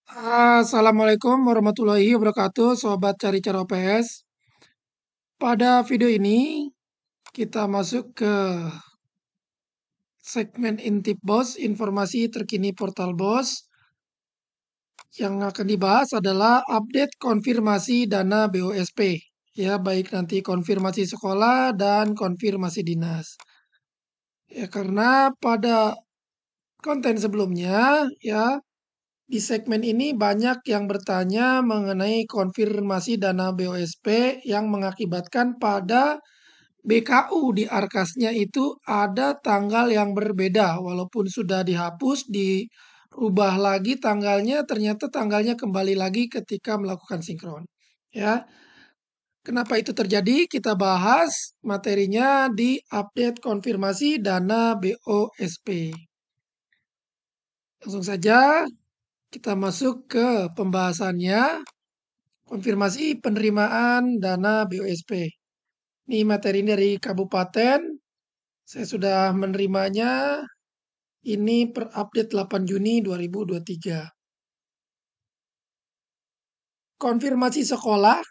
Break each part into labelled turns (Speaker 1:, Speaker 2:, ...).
Speaker 1: Assalamualaikum warahmatullahi wabarakatuh, Sobat Cari Cara OPS. Pada video ini, kita masuk ke segmen Intip BOS, informasi terkini portal BOS. Yang akan dibahas adalah update konfirmasi dana BOSP. Ya, baik nanti konfirmasi sekolah dan konfirmasi dinas. Ya, karena pada konten sebelumnya, ya, di segmen ini banyak yang bertanya mengenai konfirmasi dana BOSP yang mengakibatkan pada BKU di Arkasnya itu ada tanggal yang berbeda. Walaupun sudah dihapus, dirubah lagi tanggalnya, ternyata tanggalnya kembali lagi ketika melakukan sinkron. Ya, kenapa itu terjadi? Kita bahas materinya di update konfirmasi dana BOSP. Langsung saja kita masuk ke pembahasannya. Konfirmasi penerimaan dana BOSP. Ini materi dari kabupaten. Saya sudah menerimanya. Ini per update 8 Juni 2023. Konfirmasi sekolah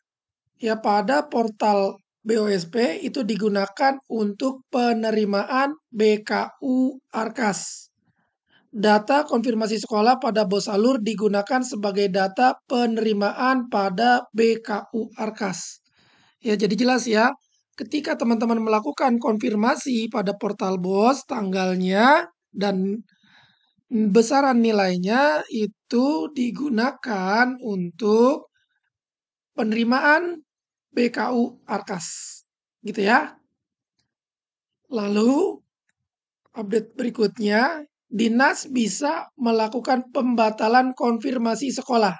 Speaker 1: ya pada portal BOSP itu digunakan untuk penerimaan BKU Arkas. Data konfirmasi sekolah pada BOS Alur digunakan sebagai data penerimaan pada BKU Arkas. Ya, jadi jelas ya, ketika teman-teman melakukan konfirmasi pada portal BOS, tanggalnya dan besaran nilainya itu digunakan untuk penerimaan BKU Arkas. Gitu ya. Lalu, update berikutnya, dinas bisa melakukan pembatalan konfirmasi sekolah.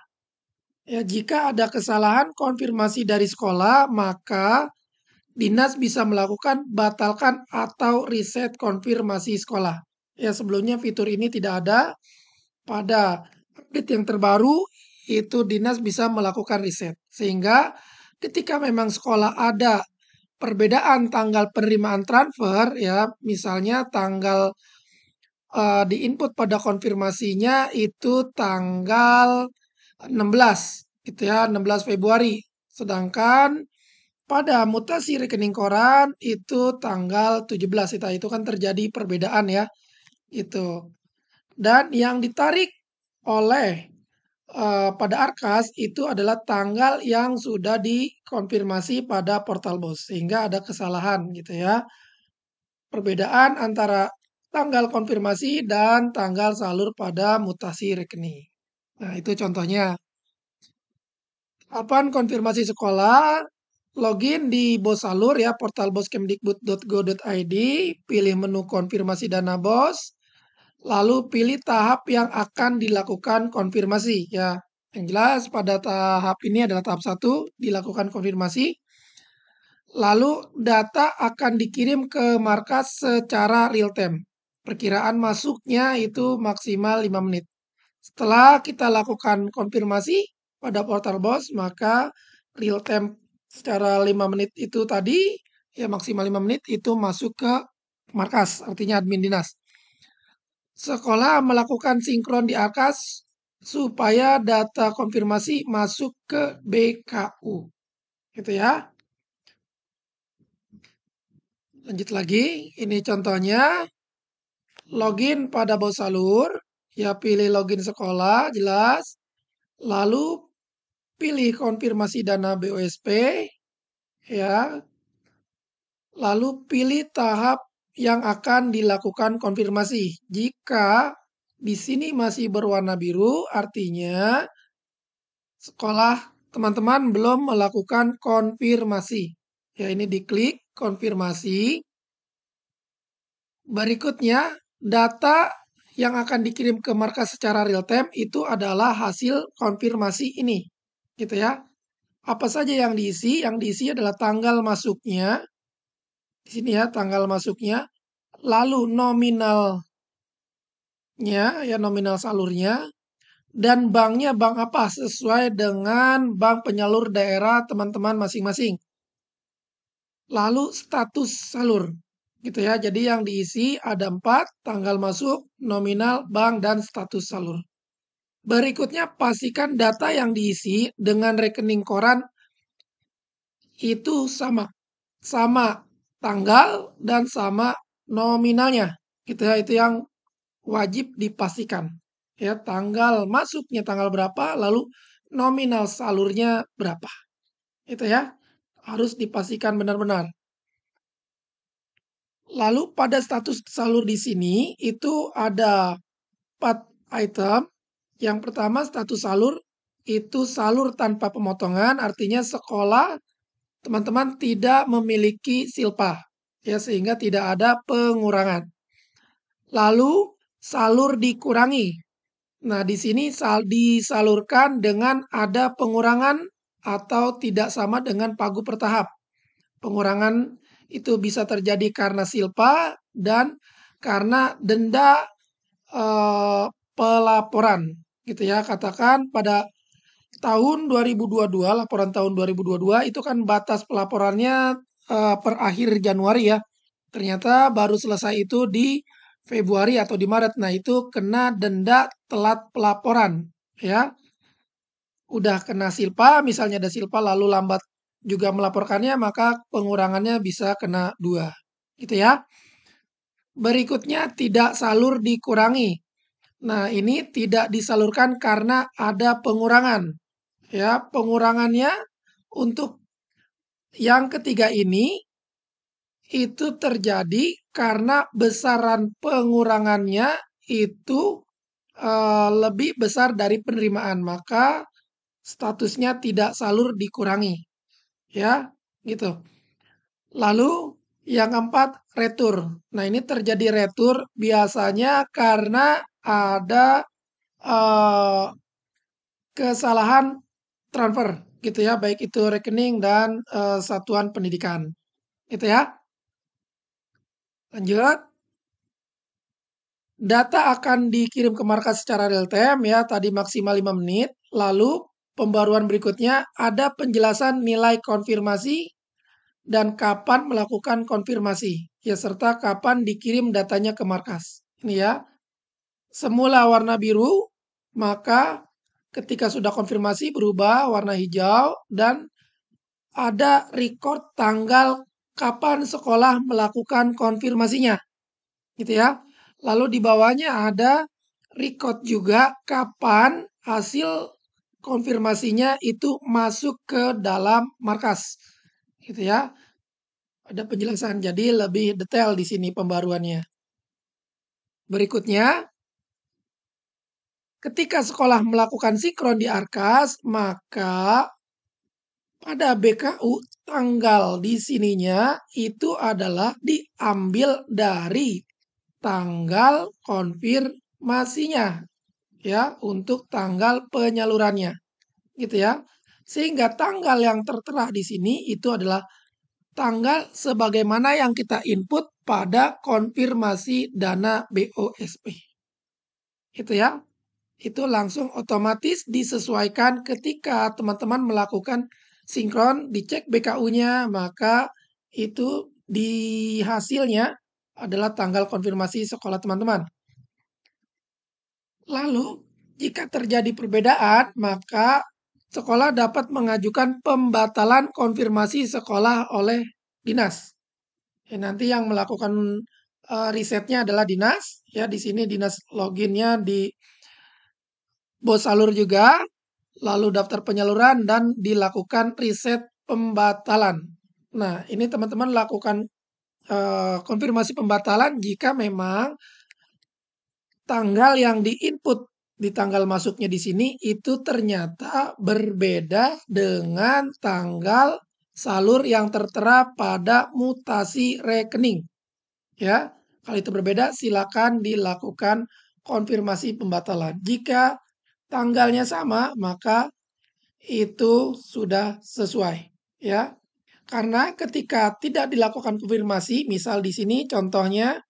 Speaker 1: Ya, jika ada kesalahan konfirmasi dari sekolah, maka dinas bisa melakukan batalkan atau reset konfirmasi sekolah. Ya, sebelumnya fitur ini tidak ada. Pada update yang terbaru, itu dinas bisa melakukan reset. Sehingga ketika memang sekolah ada perbedaan tanggal penerimaan transfer, ya, misalnya tanggal di input pada konfirmasinya itu tanggal 16, gitu ya, 16 Februari. Sedangkan pada mutasi rekening koran itu tanggal 17, itu kan terjadi perbedaan ya, itu. Dan yang ditarik oleh pada Arkas itu adalah tanggal yang sudah dikonfirmasi pada portal BOS, sehingga ada kesalahan gitu ya. Perbedaan antara tanggal konfirmasi dan tanggal salur pada mutasi rekening. Nah, itu contohnya. Kapan konfirmasi sekolah? Login di BOS Salur ya, portal boskemdikbud.go.id, pilih menu konfirmasi dana BOS, lalu pilih tahap yang akan dilakukan konfirmasi ya. Yang jelas pada tahap ini adalah tahap 1, dilakukan konfirmasi. Lalu data akan dikirim ke markas secara real time. Perkiraan masuknya itu maksimal 5 menit. Setelah kita lakukan konfirmasi pada portal BOS, maka real time secara 5 menit itu tadi, ya maksimal 5 menit itu masuk ke markas, artinya admin dinas. Sekolah melakukan sinkron di Arkas supaya data konfirmasi masuk ke BKU. Gitu ya. Lanjut lagi, ini contohnya. Login pada BOS Salur, ya pilih login sekolah, jelas. Lalu pilih konfirmasi dana BOSP, ya. Lalu pilih tahap yang akan dilakukan konfirmasi. Jika di sini masih berwarna biru, artinya sekolah teman-teman belum melakukan konfirmasi. Ya, ini diklik konfirmasi. Berikutnya, data yang akan dikirim ke markas secara real time itu adalah hasil konfirmasi ini. Gitu ya. Apa saja yang diisi? Yang diisi adalah tanggal masuknya. Di sini ya, tanggal masuknya. Lalu nominalnya, ya nominal salurnya. Dan banknya bank apa sesuai dengan bank penyalur daerah teman-teman masing-masing. Lalu status salur. Gitu ya. Jadi yang diisi ada 4, tanggal masuk, nominal, bank, dan status salur. Berikutnya pastikan data yang diisi dengan rekening koran itu sama. Sama tanggal dan sama nominalnya. Gitu ya, itu yang wajib dipastikan. Ya, tanggal masuknya tanggal berapa, lalu nominal salurnya berapa. Itu ya, harus dipastikan benar-benar. Lalu pada status salur di sini itu ada 4 item. Yang pertama status salur itu salur tanpa pemotongan, artinya sekolah teman-teman tidak memiliki silpa ya sehingga tidak ada pengurangan. Lalu salur dikurangi. Nah, di sini disalurkan dengan ada pengurangan atau tidak sama dengan pagu bertahap. Pengurangan itu bisa terjadi karena silpa dan karena denda pelaporan gitu ya. Katakan pada tahun 2022, laporan tahun 2022 itu kan batas pelaporannya per akhir Januari ya. Ternyata baru selesai itu di Februari atau di Maret. Nah, itu kena denda telat pelaporan ya. Udah kena silpa, misalnya ada silpa lalu lambat juga melaporkannya, maka pengurangannya bisa kena 2. Gitu ya. Berikutnya tidak salur dikurangi. Nah, ini tidak disalurkan karena ada pengurangan. Ya, pengurangannya untuk yang ketiga ini itu terjadi karena besaran pengurangannya itu lebih besar dari penerimaan, maka statusnya tidak salur dikurangi. Ya, gitu. Lalu yang keempat, retur. Nah, ini terjadi retur biasanya karena ada eh, kesalahan transfer gitu ya, baik itu rekening dan satuan pendidikan. Itu ya. Lanjut. Data akan dikirim ke markas secara real time ya, tadi maksimal 5 menit. Lalu pembaruan berikutnya ada penjelasan nilai konfirmasi dan kapan melakukan konfirmasi. Ya, serta kapan dikirim datanya ke markas. Ini ya. Semula warna biru, maka ketika sudah konfirmasi berubah warna hijau dan ada record tanggal kapan sekolah melakukan konfirmasinya. Gitu ya. Lalu di bawahnya ada record juga kapan hasil konfirmasinya itu masuk ke dalam markas. Gitu ya. Ada penjelasan jadi lebih detail di sini pembaruannya. Berikutnya, ketika sekolah melakukan sinkron di Arkas, maka pada BKU tanggal di sininya itu adalah diambil dari tanggal konfirmasinya ya untuk tanggal penyalurannya gitu ya. Sehingga tanggal yang tertera di sini itu adalah tanggal sebagaimana yang kita input pada konfirmasi dana BOSP. Itu ya. Itu langsung otomatis disesuaikan ketika teman-teman melakukan sinkron, dicek BKU-nya, maka itu di hasilnya adalah tanggal konfirmasi sekolah teman-teman. Lalu, jika terjadi perbedaan, maka sekolah dapat mengajukan pembatalan konfirmasi sekolah oleh dinas. Ya, nanti yang melakukan risetnya adalah dinas. Ya, di sini dinas loginnya di bos salur juga, lalu daftar penyaluran dan dilakukan riset pembatalan. Nah, ini teman-teman lakukan konfirmasi pembatalan jika memang tanggal yang diinput di tanggal masuknya di sini itu ternyata berbeda dengan tanggal salur yang tertera pada mutasi rekening. Ya, kalau itu berbeda silakan dilakukan konfirmasi pembatalan. Jika tanggalnya sama, maka itu sudah sesuai, ya. Karena ketika tidak dilakukan konfirmasi, misal di sini contohnya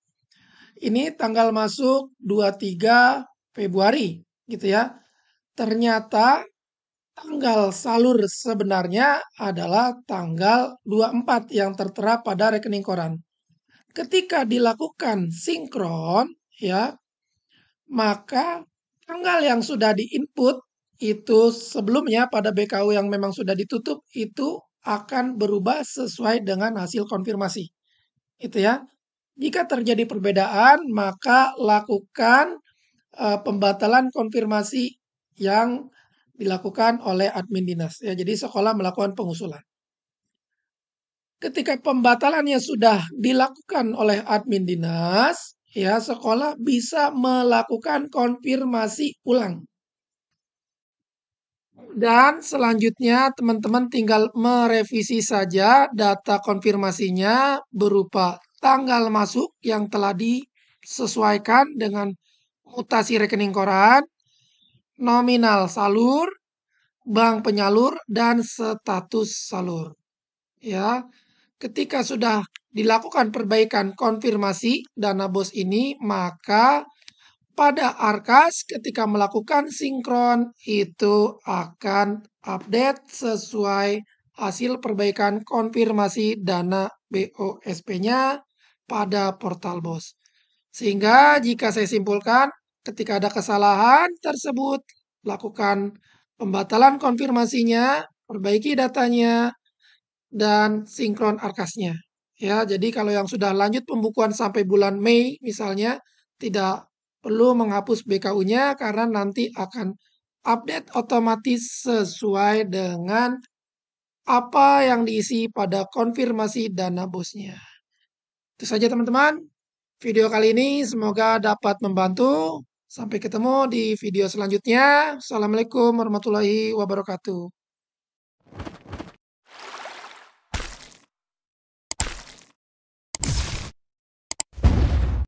Speaker 1: ini tanggal masuk 23 Februari gitu ya. Ternyata tanggal salur sebenarnya adalah tanggal 24 yang tertera pada rekening koran. Ketika dilakukan sinkron ya, maka Tanggal yang sudah di-input itu sebelumnya pada BKU yang memang sudah ditutup itu akan berubah sesuai dengan hasil konfirmasi. Itu ya. Jika terjadi perbedaan, maka lakukan pembatalan konfirmasi yang dilakukan oleh admin dinas. Ya, jadi sekolah melakukan pengusulan. Ketika pembatalannya sudah dilakukan oleh admin dinas, ya sekolah bisa melakukan konfirmasi ulang. Dan selanjutnya teman-teman tinggal merevisi saja data konfirmasinya berupa tanggal masuk yang telah disesuaikan dengan mutasi rekening koran, nominal salur, bank penyalur, dan status salur. Ya, ketika sudah dilakukan perbaikan konfirmasi dana BOS ini, maka pada Arkas ketika melakukan sinkron itu akan update sesuai hasil perbaikan konfirmasi dana BOSP-nya pada portal BOS. Sehingga jika saya simpulkan, ketika ada kesalahan tersebut, lakukan pembatalan konfirmasinya, perbaiki datanya, dan sinkron Arkasnya. Ya, jadi kalau yang sudah lanjut pembukuan sampai bulan Mei misalnya, tidak perlu menghapus BKU-nya karena nanti akan update otomatis sesuai dengan apa yang diisi pada konfirmasi dana bosnya. Itu saja teman-teman. Video kali ini semoga dapat membantu. Sampai ketemu di video selanjutnya. Assalamualaikum warahmatullahi wabarakatuh.